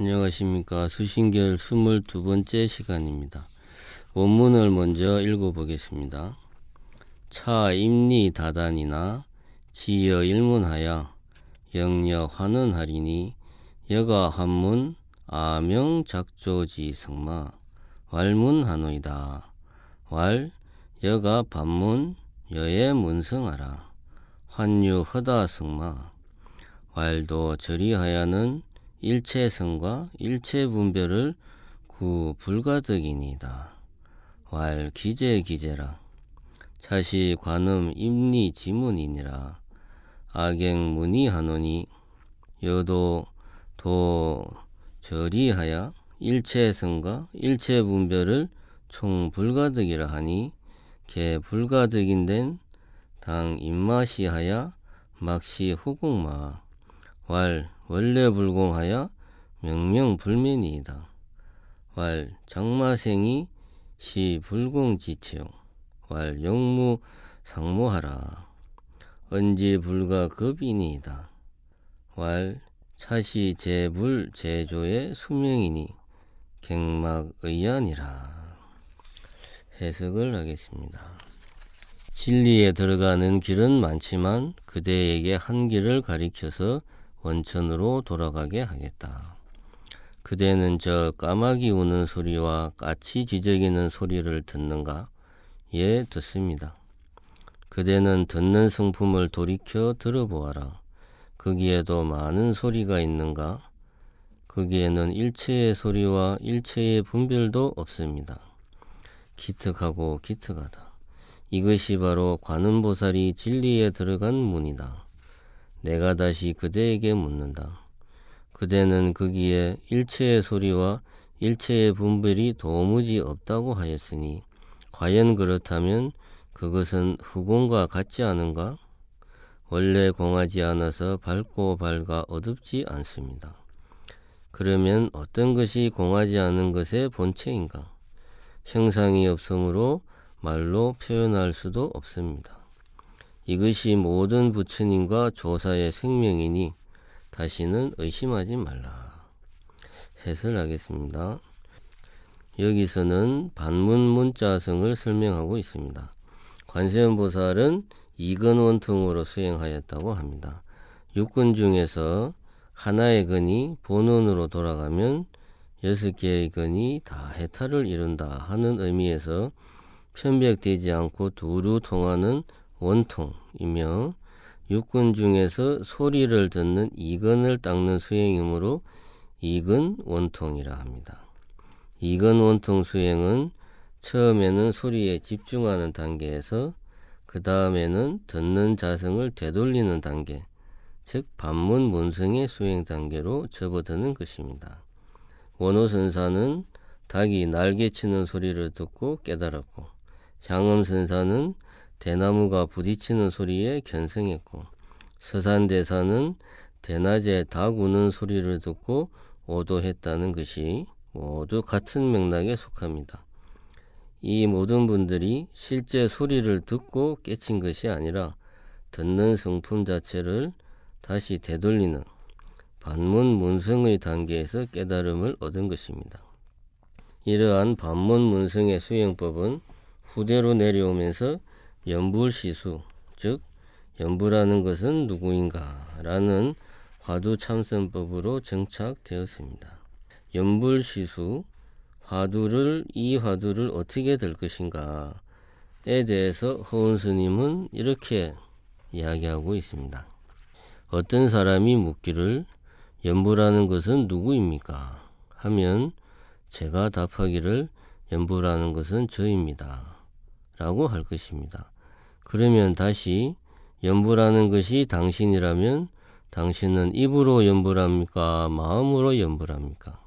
안녕하십니까. 수신결 22번째 시간입니다. 원문을 먼저 읽어보겠습니다. 차 임리 다단이나 지여 일문하야 영여 환원하리니 여가 한문 아명 작조지 성마 왈문하노이다. 왈 여가 반문 여의 문성하라. 환유 허다 성마 왈도 저리하야는 일체성과 일체분별을 구 불가득이니이다. 왈 기재기재라. 차시 관음 임리 지문이니라. 악행 문의하노니 여도 도 저리하야 일체성과 일체분별을 총 불가득이라 하니 개 불가득인된 당 입마시하야 막시 후공마 왈 원래 불공하여 명명불면이이다. 왈 장마생이 시 불공지치요. 왈 용무 상무하라. 언지 불가급이니이다. 왈 차시 제불 제조의 수명이니 갱막의안이라. 해석을 하겠습니다. 진리에 들어가는 길은 많지만 그대에게 한 길을 가리켜서 원천으로 돌아가게 하겠다. 그대는 저 까마귀 우는 소리와 까치 지저귀는 소리를 듣는가? 예, 듣습니다. 그대는 듣는 성품을 돌이켜 들어보아라. 거기에도 많은 소리가 있는가? 거기에는 일체의 소리와 일체의 분별도 없습니다. 기특하고 기특하다. 이것이 바로 관음보살이 진리에 들어간 문이다. 내가 다시 그대에게 묻는다. 그대는 거기에 일체의 소리와 일체의 분별이 도무지 없다고 하였으니 과연 그렇다면 그것은 후공과 같지 않은가? 원래 공하지 않아서 밝고 밝아 어둡지 않습니다. 그러면 어떤 것이 공하지 않은 것의 본체인가? 형상이 없으므로 말로 표현할 수도 없습니다. 이것이 모든 부처님과 조사의 생명이니 다시는 의심하지 말라. 해설하겠습니다. 여기서는 반문 문자성을 설명하고 있습니다. 관세음보살은 이근원통으로 수행하였다고 합니다. 육근 중에서 하나의 근이 본원으로 돌아가면 6개의 근이 다 해탈을 이룬다 하는 의미에서 편백되지 않고 두루 통하는 원통이며 육근 중에서 소리를 듣는 이근을 닦는 수행이므로 이근 원통이라 합니다. 이근 원통 수행은 처음에는 소리에 집중하는 단계에서 그 다음에는 듣는 자성을 되돌리는 단계, 즉 반문 문성의 수행 단계로 접어드는 것입니다. 원호선사는 닭이 날개치는 소리를 듣고 깨달았고, 향음선사는 대나무가 부딪히는 소리에 견성했고, 서산대사는 대낮에 닭 우는 소리를 듣고 오도했다는 것이 모두 같은 맥락에 속합니다. 이 모든 분들이 실제 소리를 듣고 깨친 것이 아니라 듣는 성품 자체를 다시 되돌리는 반문 문성의 단계에서 깨달음을 얻은 것입니다. 이러한 반문 문성의 수행법은 후대로 내려오면서 연불시수, 즉 연불하는 것은 누구인가 라는 화두참선법으로 정착되었습니다. 연불시수, 이 화두를 어떻게 될 것인가에 대해서 허은스님은 이렇게 이야기하고 있습니다. 어떤 사람이 묻기를 연불하는 것은 누구입니까? 하면 제가 답하기를 연불하는 것은 저입니다. 라고 할 것입니다. 그러면 다시 연불하는 것이 당신이라면 당신은 입으로 연불합니까? 마음으로 연불합니까?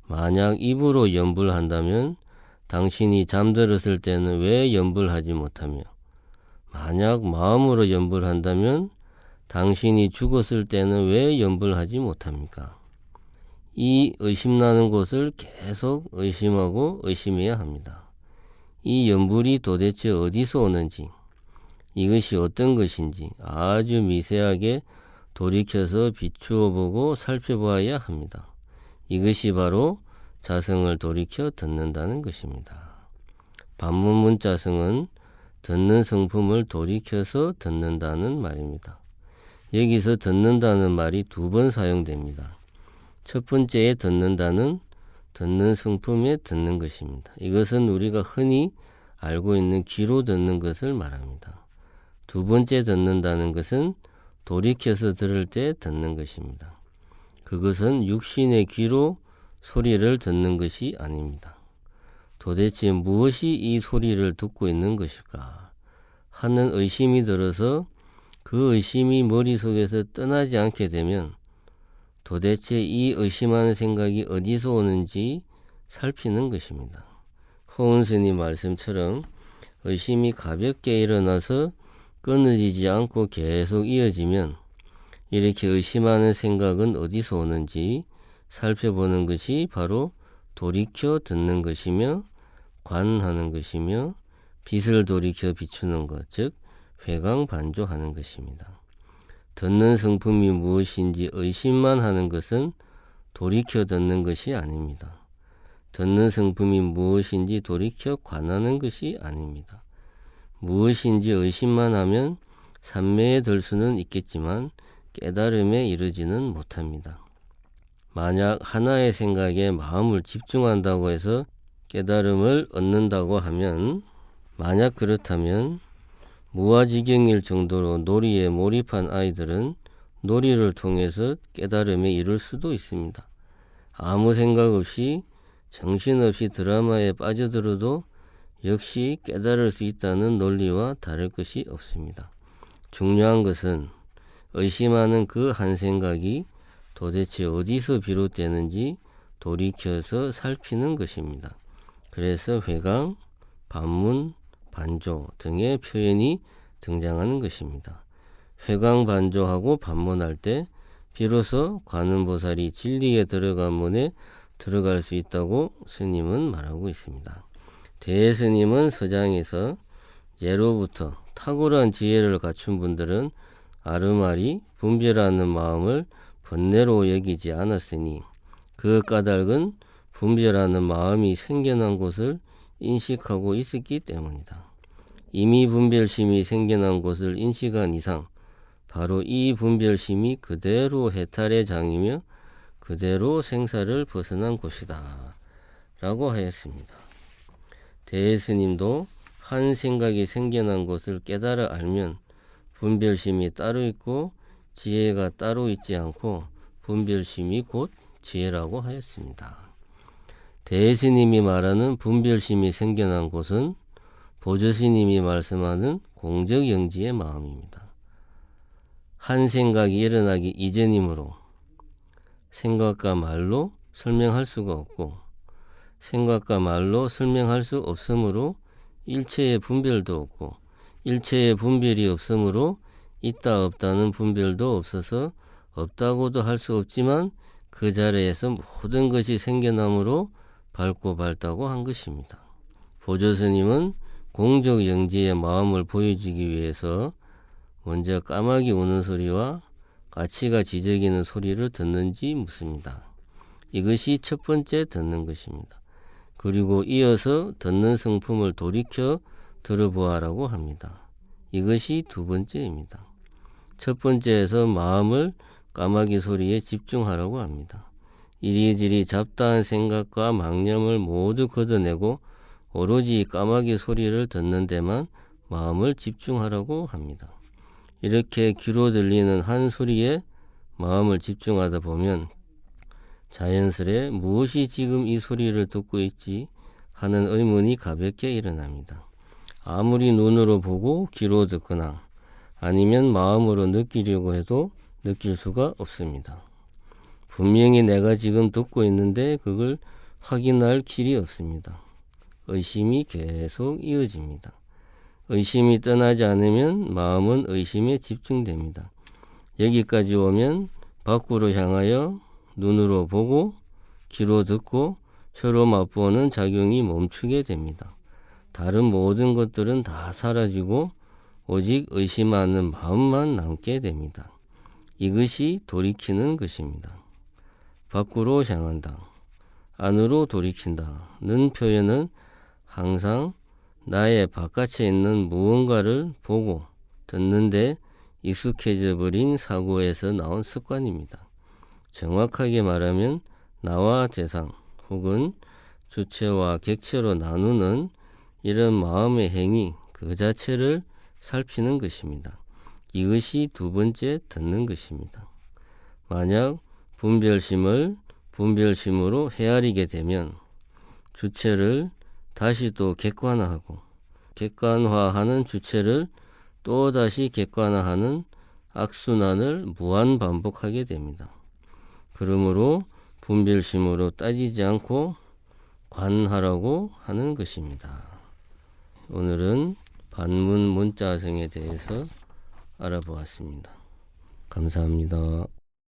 만약 입으로 연불한다면 당신이 잠들었을 때는 왜 연불하지 못하며, 만약 마음으로 연불한다면 당신이 죽었을 때는 왜 연불하지 못합니까? 이 의심나는 것을 계속 의심하고 의심해야 합니다. 이 연불이 도대체 어디서 오는지, 이것이 어떤 것인지 아주 미세하게 돌이켜서 비추어 보고 살펴보아야 합니다. 이것이 바로 자성을 돌이켜 듣는다는 것입니다. 반문 문자성은 듣는 성품을 돌이켜서 듣는다는 말입니다. 여기서 듣는다는 말이 2번 사용됩니다. 첫 번째에 듣는다는 듣는 성품에 듣는 것입니다. 이것은 우리가 흔히 알고 있는 귀로 듣는 것을 말합니다. 두 번째 듣는다는 것은 돌이켜서 들을 때 듣는 것입니다. 그것은 육신의 귀로 소리를 듣는 것이 아닙니다. 도대체 무엇이 이 소리를 듣고 있는 것일까 하는 의심이 들어서 그 의심이 머릿속에서 떠나지 않게 되면 도대체 이 의심하는 생각이 어디서 오는지 살피는 것입니다. 허은스님 말씀처럼 의심이 가볍게 일어나서 끊어지지 않고 계속 이어지면 이렇게 의심하는 생각은 어디서 오는지 살펴보는 것이 바로 돌이켜 듣는 것이며 관하는 것이며 빛을 돌이켜 비추는 것, 즉 회광반조하는 것입니다. 듣는 성품이 무엇인지 의심만 하는 것은 돌이켜 듣는 것이 아닙니다. 듣는 성품이 무엇인지 돌이켜 관하는 것이 아닙니다. 무엇인지 의심만 하면 삼매에 들 수는 있겠지만 깨달음에 이르지는 못합니다. 만약 하나의 생각에 마음을 집중한다고 해서 깨달음을 얻는다고 하면, 만약 그렇다면 무아지경일 정도로 놀이에 몰입한 아이들은 놀이를 통해서 깨달음에 이를 수도 있습니다. 아무 생각 없이 정신없이 드라마에 빠져들어도 역시 깨달을 수 있다는 논리와 다를 것이 없습니다. 중요한 것은 의심하는 그 한 생각이 도대체 어디서 비롯되는지 돌이켜서 살피는 것입니다. 그래서 회광, 반문, 반조 등의 표현이 등장하는 것입니다. 회광반조하고 반문할 때 비로소 관음보살이 진리에 들어간 문에 들어갈 수 있다고 스님은 말하고 있습니다. 대스님은 서장에서 예로부터 탁월한 지혜를 갖춘 분들은 아르마리 분별하는 마음을 번뇌로 여기지 않았으니 그 까닭은 분별하는 마음이 생겨난 곳을 인식하고 있었기 때문이다. 이미 분별심이 생겨난 곳을 인식한 이상 바로 이 분별심이 그대로 해탈의 장이며 그대로 생사를 벗어난 곳이다 라고 하였습니다. 대스님도 한 생각이 생겨난 것을 깨달아 알면 분별심이 따로 있고 지혜가 따로 있지 않고 분별심이 곧 지혜라고 하였습니다. 대스님이 말하는 분별심이 생겨난 곳은 보조스님이 말씀하는 공적영지의 마음입니다. 한 생각이 일어나기 이전이므로 생각과 말로 설명할 수가 없고 생각과 말로 설명할 수 없으므로 일체의 분별도 없고 일체의 분별이 없으므로 있다 없다는 분별도 없어서 없다고도 할 수 없지만 그 자리에서 모든 것이 생겨나므로 밝고 밝다고 한 것입니다. 보조스님은 공적 영지의 마음을 보여주기 위해서 먼저 까마귀 우는 소리와 가치가 지저귀는 소리를 듣는지 묻습니다. 이것이 첫 번째 듣는 것입니다. 그리고 이어서 듣는 성품을 돌이켜 들어보아라고 합니다. 이것이 두 번째입니다. 첫 번째에서 마음을 까마귀 소리에 집중하라고 합니다. 이리저리 잡다한 생각과 망념을 모두 걷어내고 오로지 까마귀 소리를 듣는 데만 마음을 집중하라고 합니다. 이렇게 귀로 들리는 한 소리에 마음을 집중하다 보면 자연스레 무엇이 지금 이 소리를 듣고 있지 하는 의문이 가볍게 일어납니다. 아무리 눈으로 보고 귀로 듣거나 아니면 마음으로 느끼려고 해도 느낄 수가 없습니다. 분명히 내가 지금 듣고 있는데 그걸 확인할 길이 없습니다. 의심이 계속 이어집니다. 의심이 떠나지 않으면 마음은 의심에 집중됩니다. 여기까지 오면 밖으로 향하여 눈으로 보고 귀로 듣고 혀로 맛보는 작용이 멈추게 됩니다. 다른 모든 것들은 다 사라지고 오직 의심하는 마음만 남게 됩니다. 이것이 돌이키는 것입니다. 밖으로 향한다, 안으로 돌이킨다는 표현은 항상 나의 바깥에 있는 무언가를 보고 듣는데 익숙해져 버린 사고에서 나온 습관입니다. 정확하게 말하면 나와 대상 혹은 주체와 객체로 나누는 이런 마음의 행위 그 자체를 살피는 것입니다. 이것이 두 번째 듣는 것입니다. 만약 분별심을 분별심으로 헤아리게 되면 주체를 다시 또 객관화하고 객관화하는 주체를 또다시 객관화하는 악순환을 무한 반복하게 됩니다. 그러므로 분별심으로 따지지 않고 관하라고 하는 것입니다. 오늘은 반문 문자성에 대해서 알아보았습니다. 감사합니다.